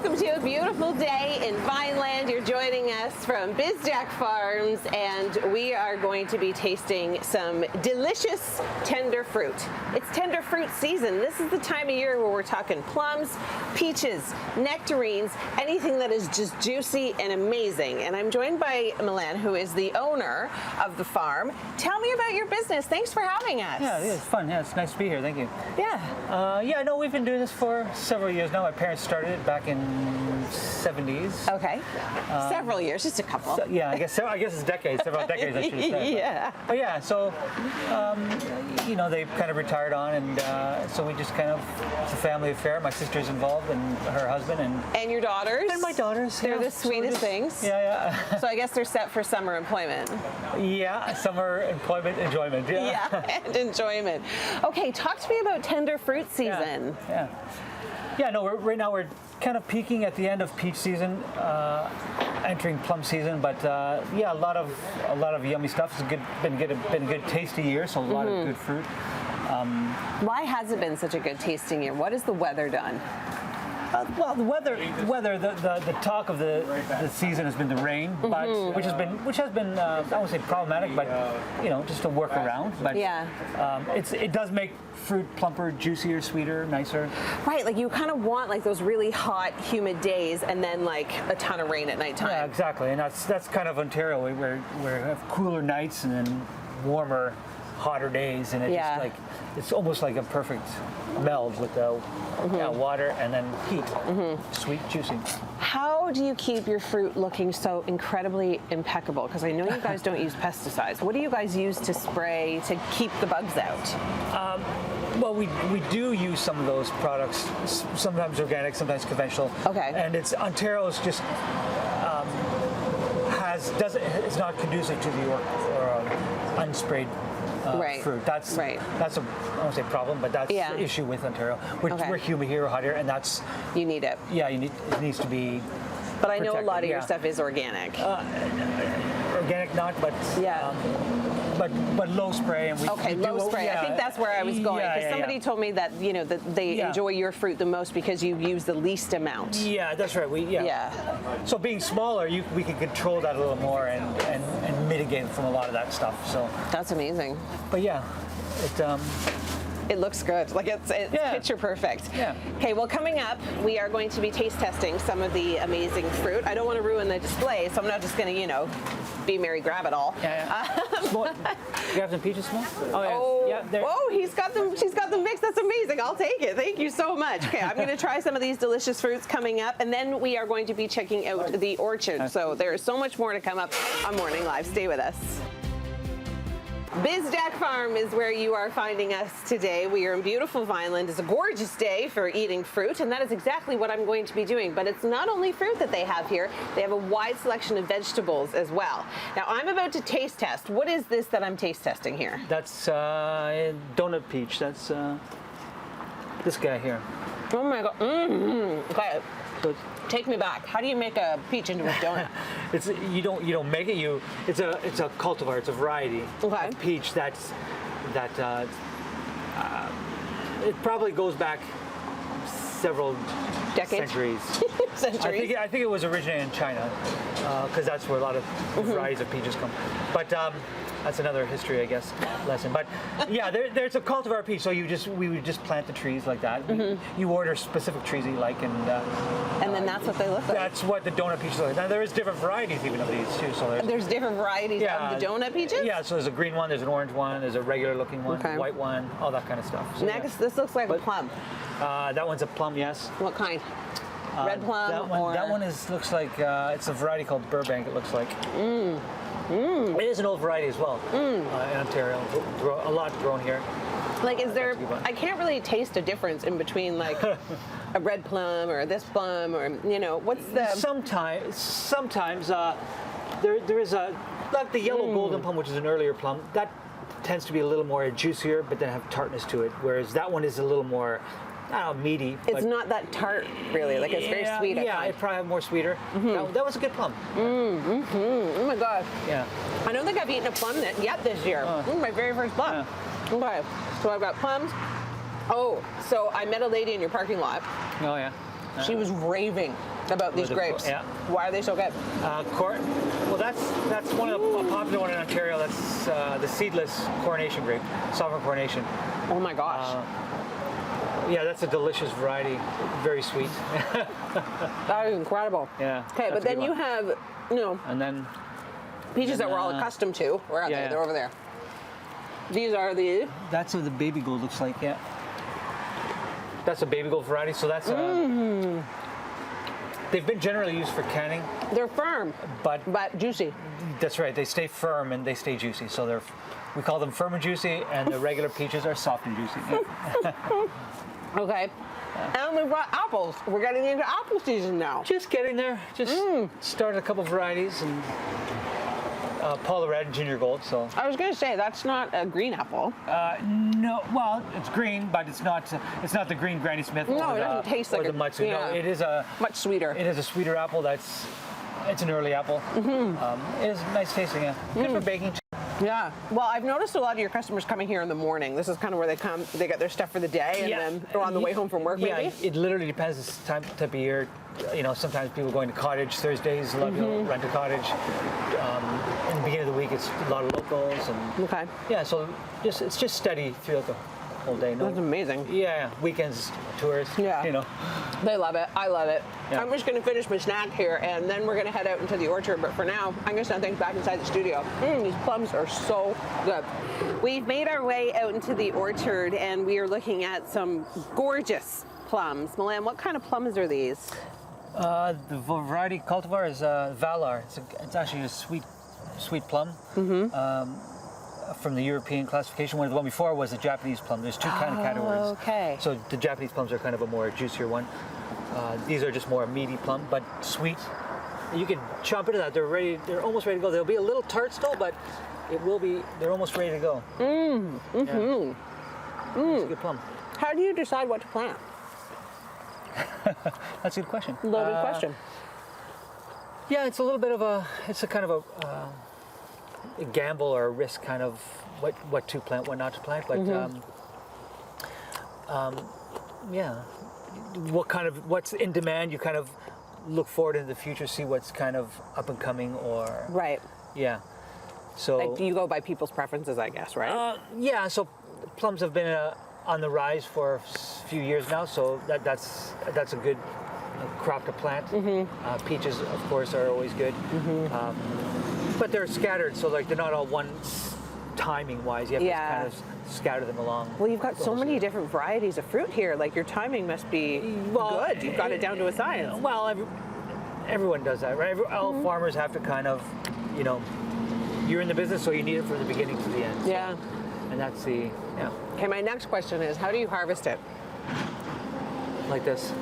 welcome to a beautiful day in Vineland. You're joining us from Bizjak Farms, and we are going to be tasting some delicious tender fruit. It's tender fruit season. This is the time of year where we're talking plums, peaches, nectarines, anything that is just juicy and amazing. And I'm joined by Milan, who is the owner of the farm. Tell me about your business. Thanks for having us. Yeah, it's fun. Yeah, it's nice to be here. Thank you. Yeah. No, we've been doing this for several years now. My parents started it back in '70s. Okay. Several years, just a couple. So, yeah, I guess it's decades, several decades, I should say. Yeah. But yeah, so they kind of retired on, and so we just kind of, it's a family affair. My sister's involved, and her husband, and your daughters. And my daughters. They're the sweetest things. Yeah. So I guess they're set for summer employment. Yeah, summer employment, enjoyment. Yeah, and enjoyment. Okay, talk to me about tender fruit season. Yeah, no, right now we're kind of peaking at the end of peach season, entering plum season. But a lot of yummy stuff. It's been a good tasty year, so a lot of good fruit. Why has it been such a good tasting year? What has the weather done? Well, the weather. The talk of the season has been the rain, but which has been I won't say problematic, but just a workaround. But it does make fruit plumper, juicier, sweeter, nicer. Right, like you kind of want like those really hot, humid days, and then like a ton of rain at nighttime. Yeah, exactly, and that's kind of Ontario, where we have cooler nights and then warmer, hotter days, and it's almost like a perfect meld with the water and then heat. Sweet, juicy. How do you keep your fruit looking so incredibly impeccable? Because I know you guys don't use pesticides. What do you guys use to spray to keep the bugs out? Well, we do use some of those products, sometimes organic, sometimes conventional. Okay. And Ontario's just it's not conducive to the unsprayed fruit. That's I won't say problem, but that's the issue with Ontario. We're humid here, hot here, and that's you need it. Yeah, it needs to be. But I know a lot of your stuff is organic. Organic, not, but but low spray, and low spray. I think that's where I was going, because somebody told me that that they enjoy your fruit the most because you use the least amount. Yeah, that's right. So being smaller, we can control that a little more and mitigate from a lot of that stuff. So that's amazing. But it looks good. Like it's picture perfect. Yeah. Okay, well, coming up, we are going to be taste testing some of the amazing fruit. I don't want to ruin the display, so I'm not just going to, be Mary Grab it all. You have some peaches small? He's got them. She's got them mixed. That's amazing. I'll take it. Thank you so much. Okay, I'm going to try some of these delicious fruits coming up, and then we are going to be checking out the orchard. So there is so much more to come up on Morning Live. Stay with us. Bizjak Farm is where you are finding us today. We are in beautiful Vineland. It's a gorgeous day for eating fruit, and that is exactly what I'm going to be doing. But it's not only fruit that they have here. They have a wide selection of vegetables as well. Now, I'm about to taste test. What is this that I'm taste testing here? That's donut peach. That's this guy here. Oh my God. Okay. So take me back. How do you make a peach into a donut? You don't make it. It's a cultivar. It's a variety of peach that it probably goes back several decades, centuries. I think it was originated in China because that's where a lot of varieties of peaches come. But that's another history, I guess, lesson. But there's a cultivar peach. So we would just plant the trees like that. You order specific trees that you like, and then that's what they look like. That's what the donut peaches look like. Now there is different varieties even of these too. So there's different varieties of the donut peaches. Yeah. So there's a green one, there's an orange one, there's a regular looking one, a white one, all that kind of stuff. So, next, this looks like a plum. That one's a plum, yes. What kind? Red plum. That one looks like it's a variety called Burbank. It looks like. It is an old variety as well in Ontario. A lot grown here. Like, is there? I can't really taste a difference in between like a red plum or this plum, or what's the? Sometimes there is a like the yellow golden plum, which is an earlier plum. That tends to be a little more juicier, but then have tartness to it. Whereas that one is a little more. Meaty. It's not that tart, really. Like, it's very sweet. Yeah, it probably have more sweeter. That was a good plum. Oh my God. Yeah. I don't think I've eaten a plum yet this year. My very first plum. Yeah. Okay, so I've got plums. Oh, so I met a lady in your parking lot. Oh yeah. She was raving about these grapes. Yeah. Why are they so good? Well, that's one of a popular one in Ontario. That's the seedless coronation grape, sovereign coronation. Oh my gosh. Yeah, that's a delicious variety. Very sweet. That is incredible. Yeah. Okay, but then you have, And then peaches that we're all accustomed to. Where are they? yeah. They're over there. These are the... that's what the baby gold looks like. Yeah. That's a baby gold variety. So that's they've been generally used for canning. They're firm, but juicy. That's right. They stay firm and they stay juicy. So we call them firm and juicy, and the regular peaches are soft and juicy. Yeah. Okay. And we've got apples. We're getting into apple season now. Just getting there. Just started a couple varieties, and Paula Red and Ginger Gold. So I was going to say that's not a green apple. no, well, it's green, but it's not the green Granny Smith. No, or it doesn't taste like the Matsu. yeah. No, it is a much sweeter. It is a sweeter apple. It's an early apple. It is nice tasting. Yeah, good for baking. Yeah. Well, I've noticed a lot of your customers coming here in the morning. This is kind of where they come. They get their stuff for the day, and then they're on the way home from work. Yeah, maybe. it literally depends the type of year. Sometimes people going to cottage Thursdays. A lot of people rent a cottage. In the beginning of the week, it's a lot of locals and Okay. yeah. So it's just steady throughout the whole day. No, That's amazing. yeah, weekends, tourists. Yeah. They love it. I love it. Yeah. I'm just going to finish my snack here, and then we're going to head out into the orchard. But for now, I'm going to send things back inside the studio. These plums are so good. We've made our way out into the orchard, and we are looking at some gorgeous plums. Milan, what kind of plums are these? The variety cultivar is Valar. It's actually a sweet plum. From the European classification. The one before was the Japanese plum. There's two kind of categories. Okay. So the Japanese plums are kind of a more juicier one. These are just more a meaty plum, but sweet. You can chomp into that. They're almost ready to go. They'll be a little tart still, but they're almost ready to go. It's a good plum. How do you decide what to plant? That's a good question. Loaded question. Yeah, it's a kind of a gamble or a risk, kind of what to plant, what not to plant. But yeah, what's in demand. You kind of look forward into the future, see what's kind of up and coming, or Right. yeah. So Like you go by people's preferences, I guess, right? yeah. So plums have been on the rise for a few years now. So that's a good crop to plant. Peaches, of course, are always good. But they're scattered, so they're not all one timing wise. You have to kind of scatter them along. Well, you've got so many different varieties of fruit here. Like your timing must be good. You've got it down to a science. Well, everyone does that, right? All farmers have to kind of, you're in the business, so you need it from the beginning to the end. Yeah. And that's Okay, my next question is, how do you harvest it? like this.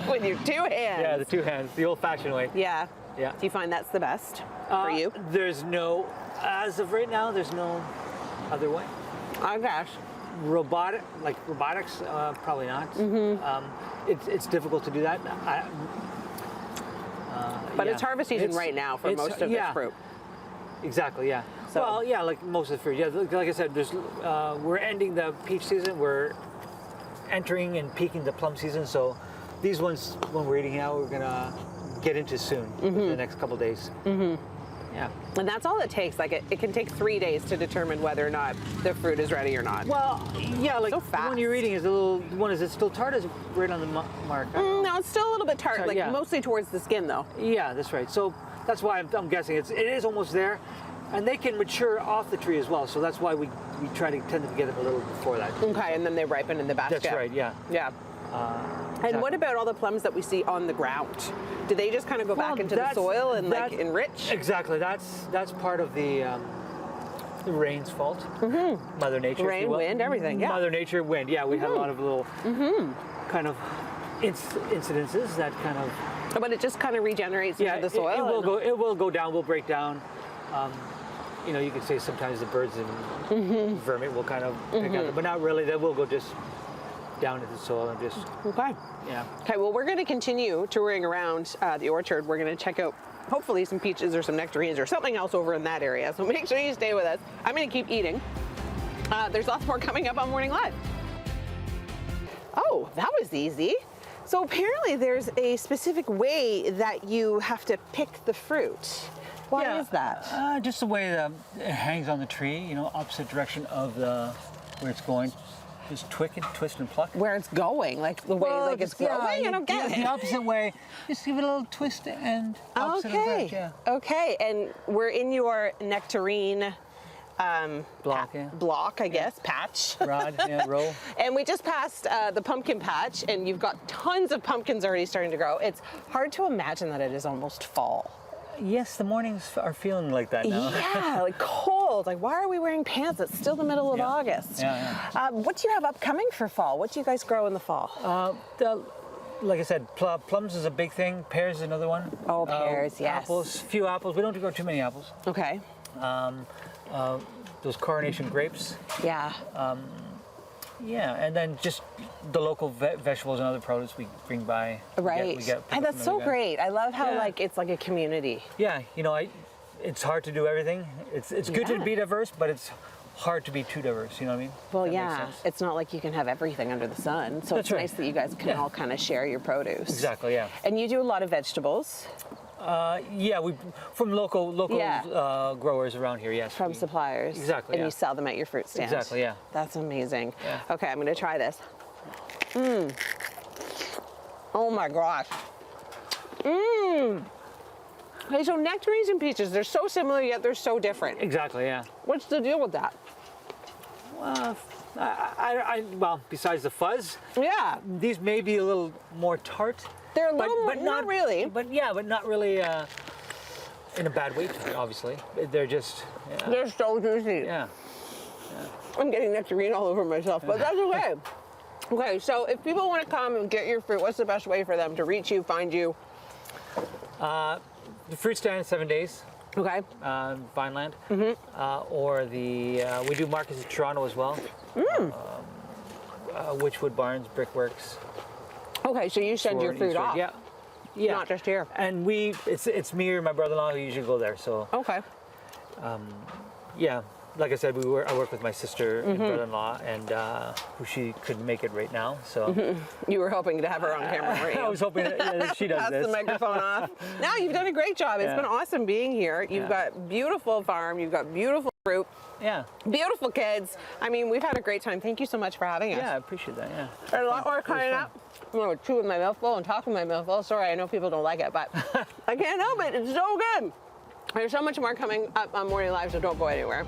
With your two hands. Yeah, the two hands, the old-fashioned way. Yeah. Yeah. Do you find that's the best for you? As of right now, there's no other way. Oh gosh. Robotics, probably not. It's difficult to do that. But it's harvest season right now for most of this fruit. Exactly, yeah. So- Well, yeah, like most of the fruit. Yeah, like I said, we're ending the peach season. We're entering and peaking the plum season. So these ones, when we're eating now, we're gonna get into soon, in the next couple of days. Yeah. And that's all it takes. Like it can take 3 days to determine whether or not the fruit is ready or not. Well, yeah, like So the one you're eating is is it still tart? Or is it right on the mark? No, it's still a little bit tart, Tart, like yeah. mostly towards the skin though. Yeah, that's right. So that's why I'm guessing it is almost there. And they can mature off the tree as well. So that's why we tend to get them a little before that. Okay, and then they ripen in the basket. That's right, yeah. Yeah. And what about all the plums that we see on the ground? Do they just kind of go back into the soil and like enrich? Exactly. That's part of the rain's fault. Mother Nature. Rain, wind, everything. Yeah. Mother Nature, wind. Yeah, we had a lot of little kind of incidences that kind of. But it just kind of regenerates into the soil. It will go down. Will break down. You could say sometimes the birds and vermin will kind of pick up, but not really. They will go just down into the soil and just. Okay. Yeah. Okay, well, we're going to continue touring around the orchard. We're going to check out hopefully some peaches or some nectarines or something else over in that area. So make sure you stay with us. I'm going to keep eating. There's lots more coming up on Morning Live. Oh, that was easy. So apparently there's a specific way that you have to pick the fruit. Why is that? Just the way it hangs on the tree, you know, opposite direction of where it's going. Just twist and pluck. Where it's going, like the way like it's growing? I don't get it. The opposite way. Just give it a little twist and opposite of that, Okay, and we're in your nectarine block, I guess, patch. Rod, row. And we just passed the pumpkin patch, and you've got tons of pumpkins already starting to grow. It's hard to imagine that it is almost fall. Yes, the mornings are feeling like that now. Yeah, like cold. Like, why are we wearing pants? It's still the middle of August. What do you have upcoming for fall? What do you guys grow in the fall? Like I said, plums is a big thing. Pears is another one. Oh, pears, yes. Apples, few apples. We don't grow too many apples. Okay. Those coronation grapes. Yeah. Yeah, and then just the local vegetables and other produce we bring by. Right. And that's so great. I love how like it's like a community. Yeah, you know, it's hard to do everything. It's good to be diverse, but it's hard to be too diverse. You know what I mean? Well, yeah. It's not like you can have everything under the sun. So it's nice that you guys can all kind of share your produce. Exactly. Yeah. And you do a lot of vegetables. Yeah, we from local growers around here. Yes, from suppliers. Exactly. And you sell them at your fruit stand. Exactly. Yeah. That's amazing. Yeah. Okay, I'm gonna try this. Oh my gosh. Okay, so nectarines and peaches, they're so similar yet they're so different. Exactly. Yeah. What's the deal with that? Well, besides the fuzz. Yeah. These may be a little more tart. They're a little more, not really. But not really in a bad way, obviously. They're just... Yeah. They're so juicy. Yeah. I'm getting nectarine all over myself, but that's okay. Okay, so if people want to come and get your fruit, what's the best way for them to reach you, find you? The fruit stand 7 days. Okay. Vineland. Or we do markets in Toronto as well. Witchwood Barns, Brickworks. Okay, so you send your fruit off. Yeah. Not just here. And it's me or my brother-in-law who usually go there. So. Okay. Yeah, like I said, I work with my sister and brother-in-law, and who she couldn't make it right now. So. You were hoping to have her on camera, weren't you? I was hoping that she does Pass this. the microphone off. No, you've done a great job. It's been awesome being here. You've got beautiful farm. You've got beautiful fruit. Yeah. Beautiful kids. I mean, we've had a great time. Thank you so much for having us. Yeah, I appreciate that. Yeah. There's a lot more coming up. I'm going to chew with my mouthful and talk with my mouthful. Sorry, I know people don't like it, but I can't help it. It's so good. There's so much more coming up on Morning Live, so don't go anywhere.